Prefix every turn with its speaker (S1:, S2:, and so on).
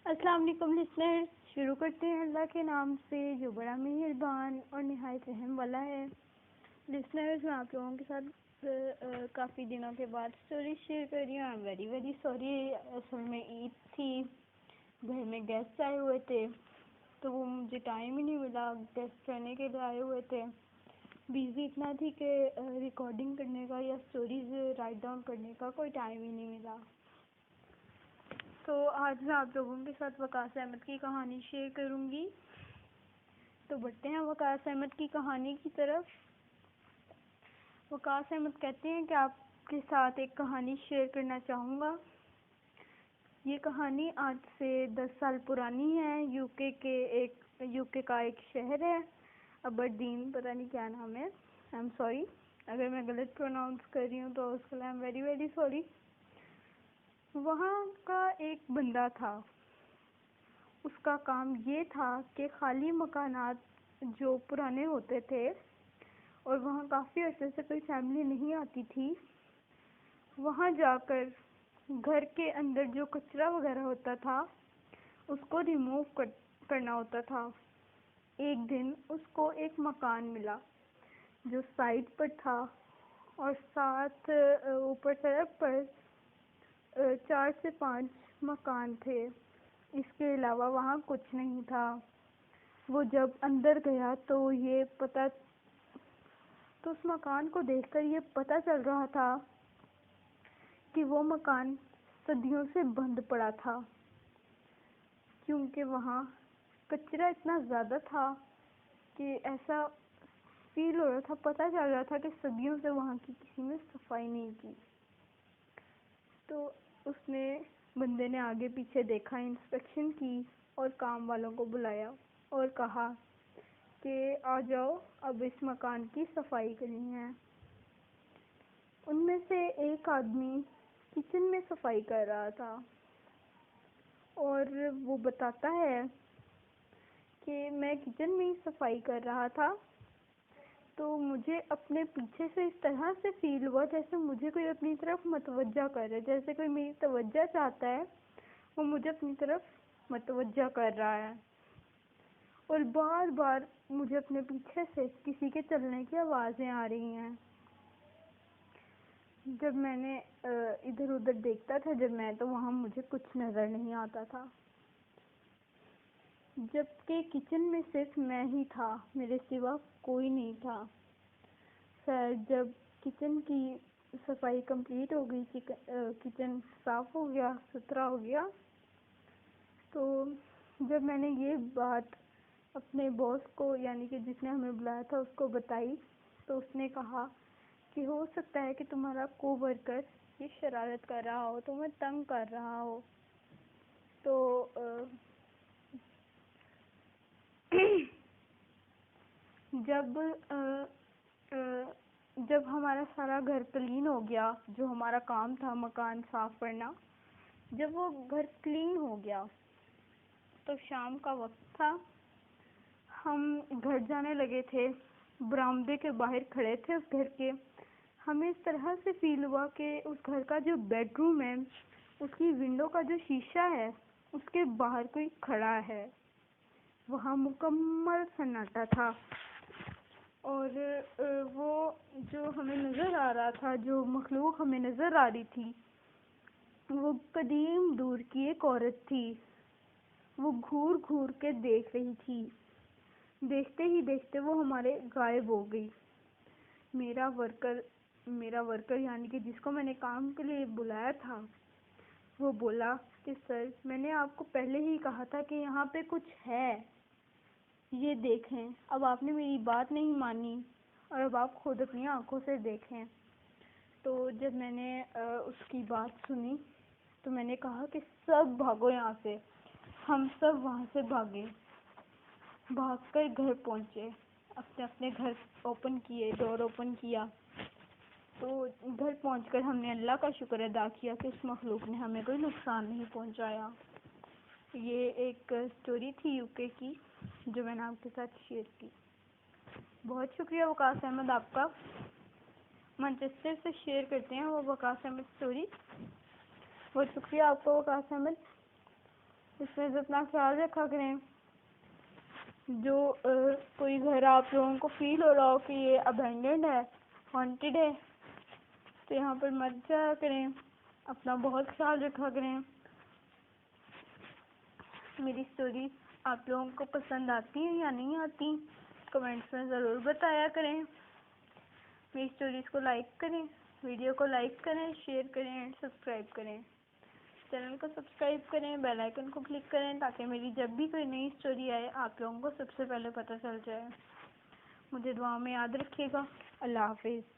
S1: अस्सलाम वालेकुम लिसनर्स। शुरू करते हैं अल्लाह के नाम से जो बड़ा मेहरबान और निहायत रहम वाला है। लिसनर्स, मैं आप लोगों के साथ काफ़ी दिनों के बाद स्टोरी शेयर कर रही हूँ। I am very very sorry. असल में ईद थी, घर में गेस्ट आए हुए थे, तो वो मुझे टाइम ही नहीं मिला। गेस्ट रहने के लिए आए हुए थे। बिज़ी इतना थी कि रिकॉर्डिंग करने का या स्टोरीज राइट डाउन करने का कोई टाइम ही नहीं मिला। तो आज मैं आप लोगों के साथ वकास अहमद की कहानी शेयर करूंगी। तो बढ़ते हैं वकास अहमद की कहानी की तरफ। वकास अहमद कहते हैं कि आपके साथ एक कहानी शेयर करना चाहूँगा। ये कहानी आज से 10 साल पुरानी है। यूके का एक शहर है, अबरदीन, पता नहीं क्या नाम है। आई एम सॉरी अगर मैं गलत प्रोनाउंस कर रही हूँ, तो उसके लिए I am very very sorry. वहाँ का एक बंदा था। उसका काम ये था कि खाली मकानात जो पुराने होते थे और वहाँ काफ़ी अर्से से कोई फैमिली नहीं आती थी, वहाँ जाकर घर के अंदर जो कचरा वगैरह होता था उसको रिमूव करना होता था। एक दिन उसको एक मकान मिला जो साइड पर था और साथ ऊपर सड़क पर 4 से 5 मकान थे। इसके अलावा वहाँ कुछ नहीं था। वो जब अंदर गया तो उस मकान को देखकर ये पता चल रहा था कि वो मकान सदियों से बंद पड़ा था, क्योंकि वहाँ कचरा इतना ज़्यादा था कि ऐसा फील हो रहा था, पता चल रहा था कि सदियों से वहाँ की किसी ने सफाई नहीं की। तो बंदे ने आगे पीछे देखा, इंस्पेक्शन की और काम वालों को बुलाया और कहा कि आ जाओ, अब इस मकान की सफाई करनी है। उनमें से एक आदमी किचन में सफाई कर रहा था और वो बताता है कि मैं किचन में ही सफाई कर रहा था, तो मुझे अपने पीछे से इस तरह से फील हुआ जैसे मुझे कोई अपनी तरफ मतवज्जा कर रहा है, जैसे कोई मेरी तवज्जो चाहता है, वो मुझे अपनी तरफ मतवज्जा कर रहा है। और बार बार मुझे अपने पीछे से किसी के चलने की आवाज़ें आ रही हैं। जब मैंने इधर उधर देखता था जब मैं, तो वहाँ मुझे कुछ नज़र नहीं आता था, जबकि किचन में सिर्फ मैं ही था, मेरे सिवा कोई नहीं था। खैर, जब किचन की सफाई कंप्लीट हो गई, किचन साफ़ हो गया, सुथरा हो गया, तो जब मैंने ये बात अपने बॉस को, यानी कि जिसने हमें बुलाया था, उसको बताई, तो उसने कहा कि हो सकता है कि तुम्हारा कोवर्कर ये शरारत कर रहा हो, तुम्हें तंग कर रहा हो। तो जब हमारा सारा घर क्लीन हो गया, जो हमारा काम था मकान साफ करना, जब वो घर क्लीन हो गया तो शाम का वक्त था। हम घर जाने लगे थे, बरामदे के बाहर खड़े थे उस घर के। हमें इस तरह से फील हुआ कि उस घर का जो बेडरूम है, उसकी विंडो का जो शीशा है, उसके बाहर कोई खड़ा है। वहाँ मुकम्मल सन्नाटा था और वो जो हमें नज़र आ रहा था, जो मखलूक हमें नज़र आ रही थी, वो कदीम दूर की एक औरत थी। वो घूर घूर के देख रही थी। देखते ही देखते वो हमारे गायब हो गई। मेरा वर्कर यानी कि जिसको मैंने काम के लिए बुलाया था, वो बोला कि सर, मैंने आपको पहले ही कहा था कि यहाँ पे कुछ है, ये देखें। अब आपने मेरी बात नहीं मानी और अब आप खुद अपनी आंखों से देखें। तो जब मैंने उसकी बात सुनी, तो मैंने कहा कि सब भागो यहाँ से। हम सब वहाँ से भागे, भागकर घर पहुँचे, अपने अपने घर ओपन किए, डोर ओपन किया। तो घर पहुँचकर हमने अल्लाह का शुक्र अदा किया कि उस मखलूक ने हमें कोई नुकसान नहीं पहुँचाया। ये एक स्टोरी थी यूके की, जो मैंने आपके साथ शेयर की। बहुत शुक्रिया वकास अहमद आपका। मैनचेस्टर से शेयर करते हैं वो वकास अहमद स्टोरी। बहुत शुक्रिया आपका वकास अहमद। इसमें से अपना ख्याल रखा करें। जो कोई घर आप लोगों को फील हो रहा हो कि ये अबैंडन्ड है, हॉन्टेड है, तो यहाँ पर मत जाया करें। अपना बहुत ख्याल रखा करें। मेरी स्टोरीज आप लोगों को पसंद आती हैं या नहीं आती, कमेंट्स में ज़रूर बताया करें। मेरी स्टोरीज को लाइक करें, वीडियो को लाइक करें, शेयर करें एंड सब्सक्राइब करें। चैनल को सब्सक्राइब करें, बेल आइकन को क्लिक करें ताकि मेरी जब भी कोई नई स्टोरी आए आप लोगों को सबसे पहले पता चल जाए। मुझे दुआ में याद रखिएगा। अल्लाह हाफिज़।